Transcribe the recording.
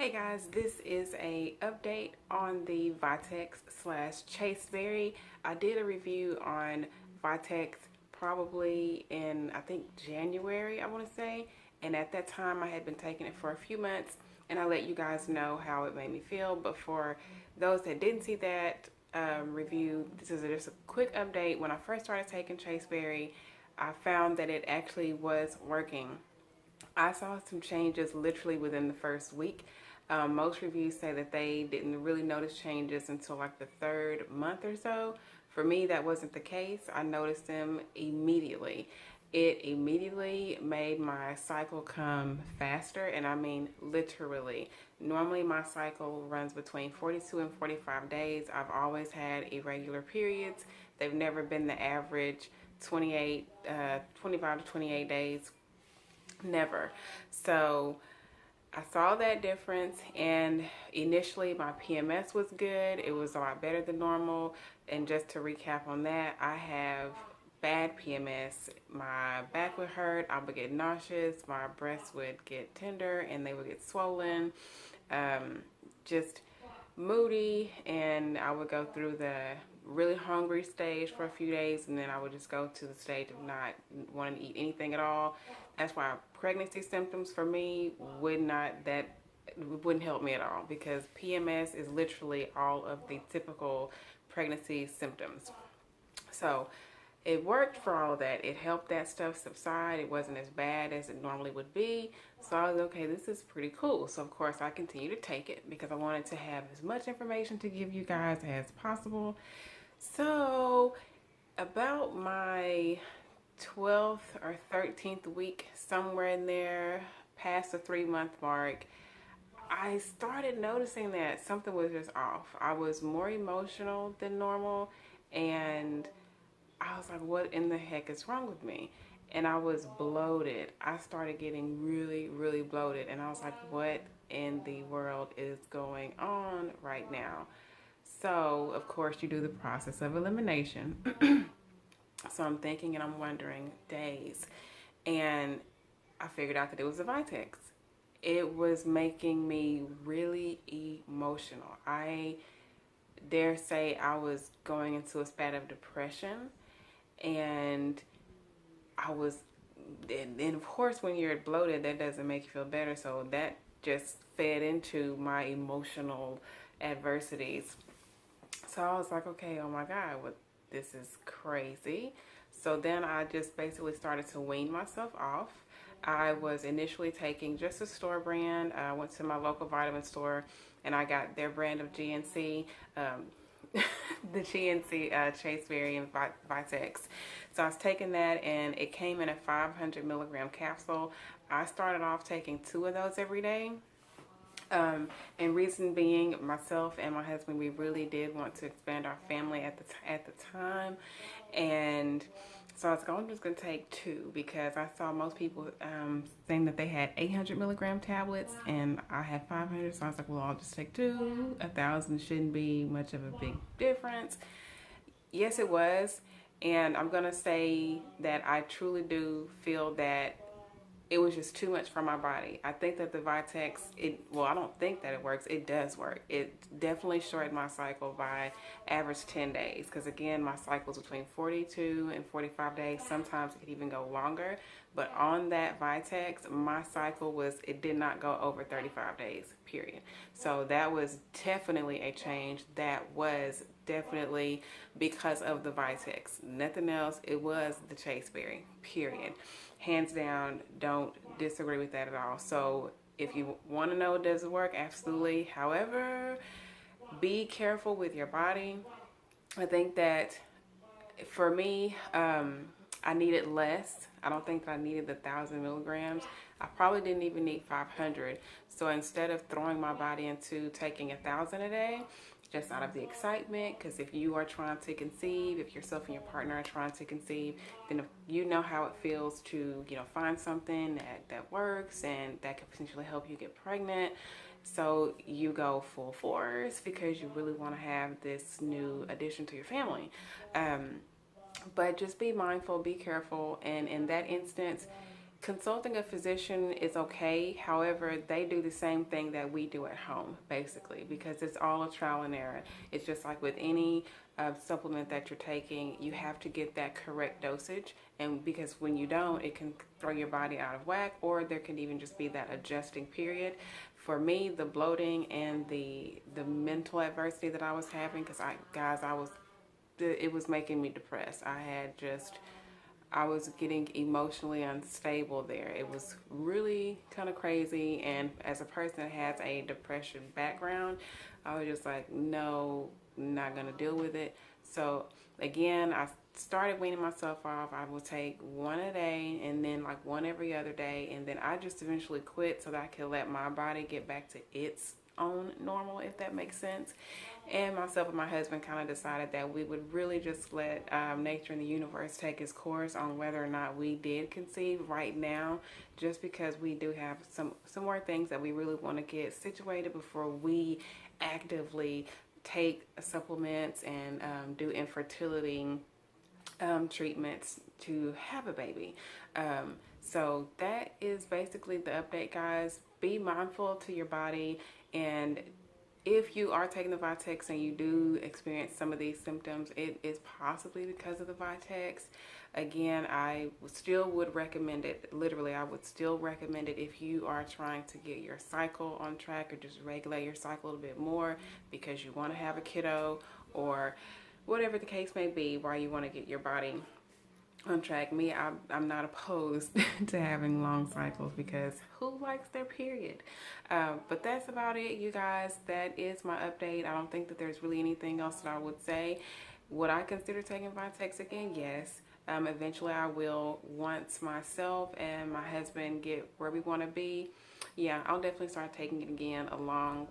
Hey guys, this is a update on the Vitex slash Chasteberry. I did a review on Vitex probably in I think January, I want to say, and at that time I had been taking it for a few months and I let you guys know how it made me feel. But for those that didn't see that review, this is just a quick update. When I first started taking Chasteberry, I found that it actually was working. I saw some changes literally within the first week. Most reviews say that they didn't really notice changes until like the third month or so. For me, that wasn't the case. I noticed them immediately. It immediately made my cycle come faster, and I mean literally. Normally, my cycle runs between 42 and 45 days. I've always had irregular periods. They've never been the average 25 to 28 days. Never. So I saw that difference, and initially my PMS was good. It was a lot better than normal. And just to recap on that, I have bad PMS. My back would hurt, I would get nauseous, my breasts would get tender and they would get swollen, just moody, and I would go through the really hungry stage for a few days, and then I would just go to the stage of not wanting to eat anything at all. That's why pregnancy symptoms for me wouldn't help me at all, because PMS is literally all of the typical pregnancy symptoms. So it worked for all of that. It helped that stuff subside. It wasn't as bad as it normally would be. So I was okay, this is pretty cool. So of course I continued to take it because I wanted to have as much information to give you guys as possible. So about my 12th or 13th week, somewhere in there, past the 3-month mark, I started noticing that something was just off. I was more emotional than normal, and I was like, what in the heck is wrong with me? And I was bloated. I started getting really, really bloated, and I was like, what in the world is going on right now? So, of course, you do the process of elimination. So I'm thinking and I'm wondering days. And I figured out that it was a Vitex. It was making me really emotional. I dare say I was going into a spat of depression. And I was, and of course, when you're bloated, that doesn't make you feel better. So that just fed into my emotional adversities. So I was like, okay, oh my God, this is crazy. So then I just basically started to wean myself off. I was initially taking just a store brand. I went to my local vitamin store and I got their brand of GNC, the GNC Chasteberry and Vitex. So I was taking that, and it came in a 500 milligram capsule. I started off taking 2 of those every day. And reason being, myself and my husband, we really did want to expand our family at the time, and so I was like, I'm just going to take 2 because I saw most people saying that they had 800 milligram tablets, and I had 500. So I was like, well, I'll just take 2. 1,000 shouldn't be much of a big difference. Yes, it was, and I'm going to say that I truly do feel that it was just too much for my body. I think that the Vitex, I don't think that it works. It does work. It definitely shortened my cycle by average 10 days. Because again, my cycle is between 42 and 45 days. Sometimes it could even go longer. But on that Vitex, my cycle it did not go over 35 days, period. So that was definitely a change. That was definitely because of the Vitex. Nothing else. It was the Chasteberry, period. Hands down, don't disagree with that at all. So if you want to know, does it work? Absolutely. However, be careful with your body. I think that for me, I needed less. I don't think that I needed the 1,000 milligrams. I probably didn't even need 500. So instead of throwing my body into taking 1,000 a day, just out of the excitement, because if you are trying to conceive, if yourself and your partner are trying to conceive, then if you know how it feels to, find something that works and that could potentially help you get pregnant. So you go full force because you really want to have this new addition to your family. But just be mindful, be careful, and in that instance, Consulting a physician is okay. However, they do the same thing that we do at home, basically, because it's all a trial and error. It's just like with any supplement that you're taking, you have to get that correct dosage. And because when you don't, it can throw your body out of whack, or there can even just be that adjusting period. For me, the bloating and the mental adversity that I was having, because it was making me depressed. I was getting emotionally unstable there. It was really kind of crazy. And as a person that has a depression background, I was just like, no, not going to deal with it. So again, I started weaning myself off. I would take one a day and then like one every other day. And then I just eventually quit so that I could let my body get back to its own normal, if that makes sense. And myself and my husband kind of decided that we would really just let nature and the universe take its course on whether or not we did conceive right now, just because we do have some more things that we really want to get situated before we actively take supplements and do infertility treatments to have a baby. So that is basically the update, guys. Be mindful to your body, and if you are taking the Vitex and you do experience some of these symptoms, it is possibly because of the Vitex. Again, I still would recommend it. Literally, I would still recommend it if you are trying to get your cycle on track or just regulate your cycle a little bit more because you want to have a kiddo or whatever the case may be, why you want to get your body on track. I'm not opposed to having long cycles because who likes their period? But that's about it, you guys. That is my update. I don't think that there's really anything else that I would say. Would I consider taking Vitex again? Yes. Eventually I will, once myself and my husband get where we want to be. Yeah, I'll definitely start taking it again along